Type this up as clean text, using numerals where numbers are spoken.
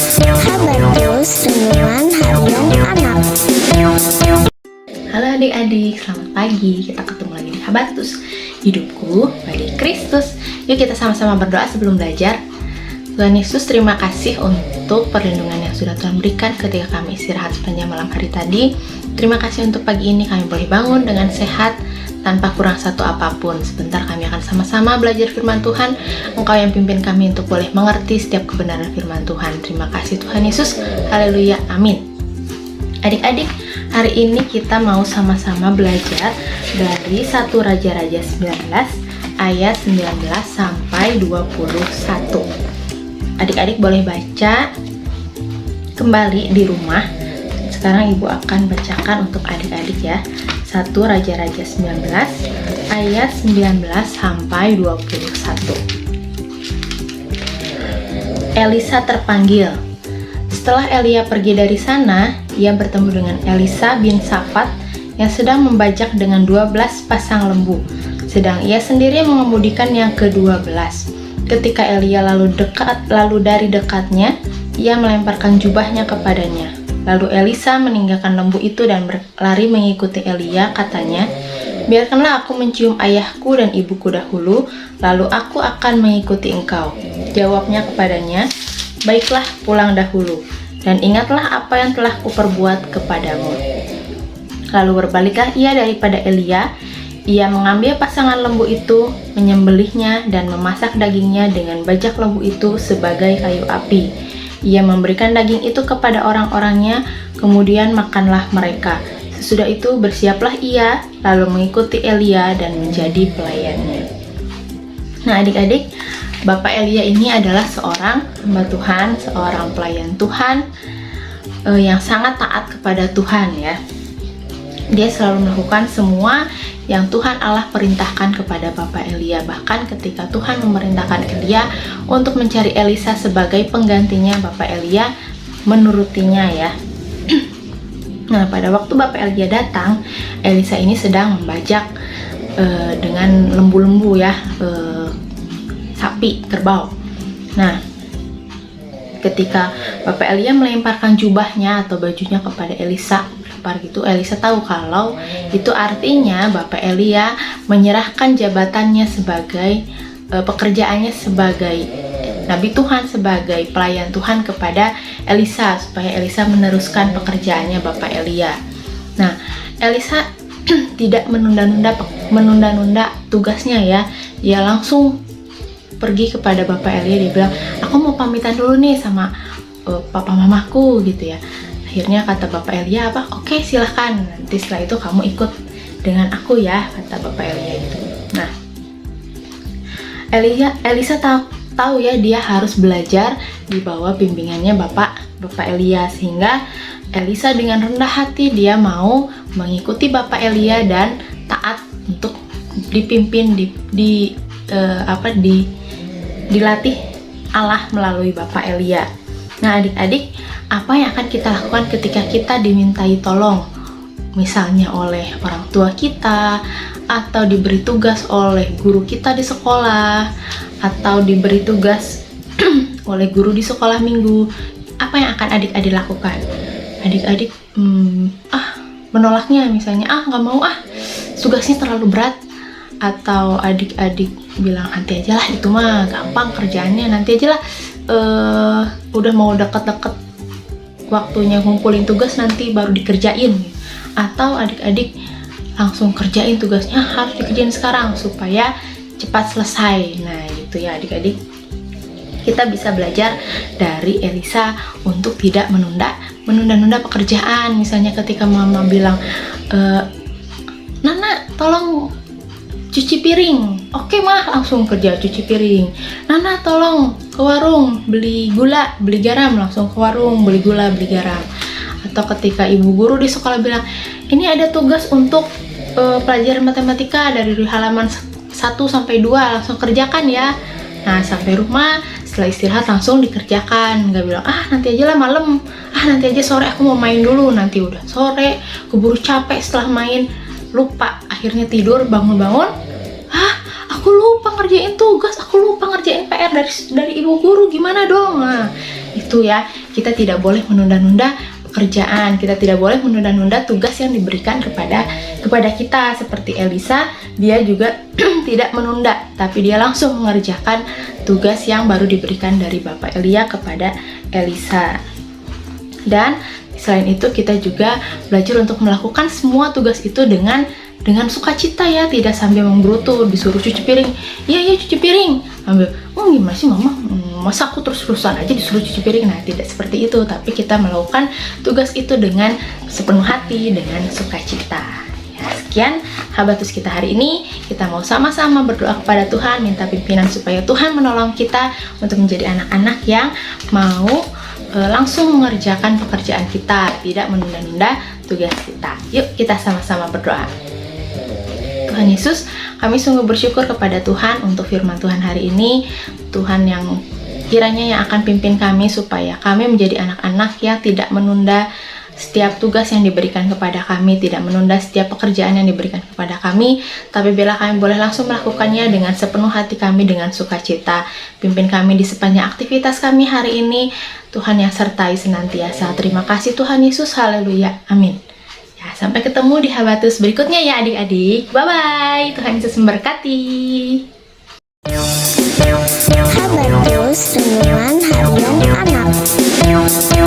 Habatus Renungan Harian Anak. Halo adik-adik, selamat pagi. Kita ketemu lagi di Habatus. Hidupku bagi Kristus. Yuk kita sama-sama berdoa sebelum belajar. Tuhan Yesus, terima kasih untuk perlindungan yang sudah Tuhan berikan ketika kami istirahat sepanjang malam hari tadi. Terima kasih untuk pagi ini kami boleh bangun dengan sehat, tanpa kurang satu apapun. Sebentar kami akan sama-sama belajar firman Tuhan. Engkau yang pimpin kami untuk boleh mengerti setiap kebenaran firman Tuhan. Terima kasih Tuhan Yesus. Haleluya, amin. Adik-adik, hari ini kita mau sama-sama belajar dari 1 Raja-Raja 19 ayat 19 sampai 21. Adik-adik boleh baca kembali di rumah. Sekarang ibu akan bacakan untuk adik-adik ya. 1 Raja-Raja 19 ayat 19 sampai 21. Elisa terpanggil. Setelah Elia pergi dari sana, ia bertemu dengan Elisa bin Safat yang sedang membajak dengan 12 pasang lembu, sedang ia sendiri mengemudikan yang ke-12. Ketika Elia lalu dari dekatnya, ia melemparkan jubahnya kepadanya. Lalu Elisa meninggalkan lembu itu dan berlari mengikuti Elia. Katanya, "Biarkanlah aku mencium ayahku dan ibuku dahulu, lalu aku akan mengikuti engkau." Jawabnya kepadanya, "Baiklah, pulang dahulu, dan ingatlah apa yang telah kuperbuat kepadamu." Lalu berbaliklah ia daripada Elia. Ia mengambil pasangan lembu itu, menyembelihnya, dan memasak dagingnya dengan bajak lembu itu sebagai kayu api. Ia memberikan daging itu kepada orang-orangnya, kemudian makanlah mereka. Sesudah itu bersiaplah ia, lalu mengikuti Elia dan menjadi pelayannya. Nah adik-adik, Bapak Elia ini adalah seorang hamba Tuhan, seorang pelayan Tuhan yang sangat taat kepada Tuhan ya. Dia selalu melakukan semua yang Tuhan Allah perintahkan kepada Bapak Elia. Bahkan ketika Tuhan memerintahkan Elia untuk mencari Elisa sebagai penggantinya, Bapak Elia menurutinya ya. Nah, pada waktu Bapak Elia datang, Elisa ini sedang membajak dengan lembu-lembu ya, sapi, kerbau. Nah, ketika Bapak Elia melemparkan jubahnya atau bajunya kepada Elisa, gitu, Elisa tahu kalau itu artinya Bapak Elia menyerahkan jabatannya sebagai pekerjaannya sebagai Nabi Tuhan, sebagai pelayan Tuhan kepada Elisa, supaya Elisa meneruskan pekerjaannya Bapak Elia. Nah, Elisa tidak menunda-nunda tugasnya ya. Dia langsung pergi kepada Bapak Elia. Dia bilang, "Aku mau pamitan dulu nih sama papa mamaku," gitu ya. Akhirnya kata Bapak Elia, "Oke, silahkan. Nanti setelah itu kamu ikut dengan aku ya," kata Bapak Elia itu. Nah, Elisa tahu ya, dia harus belajar di bawah bimbingannya Bapak Elia, sehingga Elisa dengan rendah hati dia mau mengikuti Bapak Elia dan taat untuk dipimpin, dilatih Allah melalui Bapak Elia. Nah adik-adik, apa yang akan kita lakukan ketika kita dimintai tolong? Misalnya oleh orang tua kita, atau diberi tugas oleh guru kita di sekolah, atau diberi tugas oleh guru di sekolah minggu. Apa yang akan adik-adik lakukan? Adik-adik menolaknya, misalnya nggak mau, tugasnya terlalu berat. Atau adik-adik bilang, "Nanti aja lah, itu mah gampang kerjaannya, nanti aja lah, udah mau deket-deket waktunya ngumpulin tugas nanti baru dikerjain." Atau adik-adik langsung kerjain tugasnya, harus dikerjain sekarang supaya cepat selesai. Nah gitu ya adik-adik, kita bisa belajar dari Elisa untuk tidak menunda-nunda pekerjaan. Misalnya ketika mama bilang, "Nana tolong cuci piring." "Oke mah," langsung kerja cuci piring. "Nana tolong ke warung beli gula, beli garam," langsung ke warung beli gula, beli garam. Atau ketika ibu guru di sekolah bilang, "Ini ada tugas untuk pelajaran matematika dari halaman 1 sampai 2, langsung kerjakan ya." Nah sampai rumah setelah istirahat langsung dikerjakan, nggak bilang, "Nanti aja lah malam, nanti aja sore, aku mau main dulu." Nanti udah sore, keburu capek setelah main, lupa, akhirnya tidur, bangun-bangun, aku lupa ngerjain tugas, aku lupa ngerjain PR dari ibu guru, gimana dong? Nah, itu itu ya. Kita tidak boleh menunda-nunda pekerjaan, kita tidak boleh menunda-nunda tugas yang diberikan kepada kita. Seperti Elisa, dia juga tidak menunda, tapi dia langsung mengerjakan tugas yang baru diberikan dari Bapak Elia kepada Elisa. Dan selain itu kita juga belajar untuk melakukan semua tugas itu dengan sukacita ya, tidak sambil menggerutu. Disuruh cuci piring, iya cuci piring, ambil, gimana sih mama, masa aku terus-terusan aja disuruh cuci piring. Nah, tidak seperti itu, tapi kita melakukan tugas itu dengan sepenuh hati, dengan sukacita. Ya, sekian Habatus kita hari ini. Kita mau sama-sama berdoa kepada Tuhan, minta pimpinan supaya Tuhan menolong kita untuk menjadi anak-anak yang mau langsung mengerjakan pekerjaan kita, tidak menunda-nunda tugas kita. Yuk kita sama-sama berdoa. Tuhan Yesus, kami sungguh bersyukur kepada Tuhan untuk firman Tuhan hari ini. Tuhan yang kiranya yang akan pimpin kami supaya kami menjadi anak-anak yang tidak menunda setiap tugas yang diberikan kepada kami, tidak menunda setiap pekerjaan yang diberikan kepada kami, tapi bila kami boleh langsung melakukannya dengan sepenuh hati kami, dengan sukacita. Pimpin kami di sepanjang aktivitas kami hari ini, Tuhan yang sertai senantiasa. Terima kasih Tuhan Yesus, haleluya, amin. Ya, sampai ketemu di Habatus berikutnya ya adik-adik. Bye-bye, Tuhan Yesus memberkati. Habatus Renungan Harian Anak.